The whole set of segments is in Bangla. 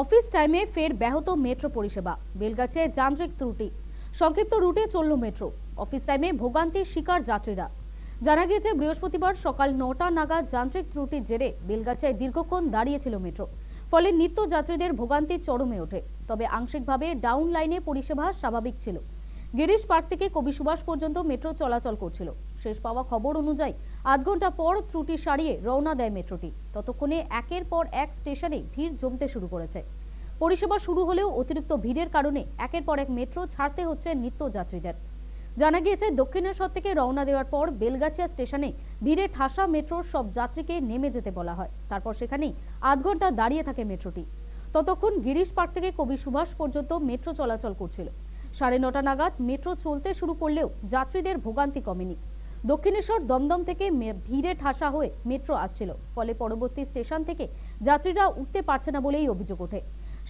অফিস টাইমে ফের ব্যাহত মেট্রো পরিষেবা, বেলগাছিয়ায় যান্ত্রিক ত্রুটি। সংক্ষিপ্ত রুটে চলল মেট্রো, অফিস টাইমে ভোগান্তির শিকার যাত্রীরা। জানা গিয়েছে বৃহস্পতিবার সকাল ৯টা নাগাদ যান্ত্রিক ত্রুটির জেরে বেলগাছিয়ায় দীর্ঘক্ষণ দাঁড়িয়েছিল মেট্রো। ফলে নিত্য যাত্রীদের ভোগান্তির চরমে ওঠে। তবে আংশিকভাবে ডাউন লাইনে পরিষেবা স্বাভাবিক ছিল। গিরিশ পার্ক থেকে কবি সুভাষ পর্যন্ত মেট্রো চলাচল করছিল। শেষ পাওয়া খবর অনুযায়ী ৮ ঘন্টা পর ত্রুটি সারিয়ে রওনা দেয় মেট্রোটি। ততক্ষণে একের পর এক স্টেশনে ভিড় জমতে শুরু করেছে। পরিষেবা শুরু হলেও অতিরিক্ত ভিড়ের কারণে একের পর এক মেট্রো ছাড়তে হচ্ছে নিত্য যাত্রীদের। জানা গিয়েছে দক্ষিণেশ্বর থেকে রওনা দেওয়ার পর বেলগাছিয়া স্টেশনে ভিড়ে ঠাসা মেট্রোর সব যাত্রীকে নেমে যেতে বলা হয়। তারপর সেখানেই ৮ ঘন্টা দাঁড়িয়ে থাকে মেট্রোটি। ততক্ষণ গিরিশ পার্ক থেকে কবি সুভাষ পর্যন্ত মেট্রো চলাচল করছিল। ৯:৩০ নাগাদ মেট্রো চলতে শুরু করলেও যাত্রীদের ভোগান্তি কমেনি। দক্ষিণেশ্বর দমদম থেকে ভিড়ে ঠাসা হয়ে মেট্রো আসছিল, ফলে পরবর্তী স্টেশন থেকে যাত্রীরা উঠতে পারছে না বলেই অভিযোগ ওঠে।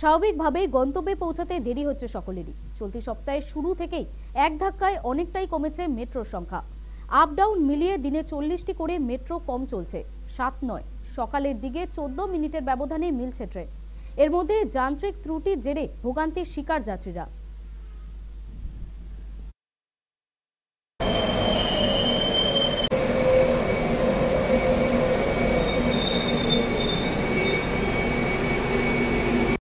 স্বাভাবিকভাবেই গন্তব্যে পৌঁছাতে দেরি হচ্ছে সকলেরই। চলতি সপ্তাহের শুরু থেকেই এক ধাক্কায় অনেকটাই কমেছে মেট্রোর সংখ্যা। আপ ডাউন মিলিয়ে দিনে ৪০টি করে মেট্রো কম চলছে। ৭ নয়, সকালের দিকে ১৪ মিনিটের ব্যবধানে মিলছে ট্রেন। এর মধ্যে যান্ত্রিক ত্রুটির জেরে ভোগান্তির শিকার যাত্রীরা।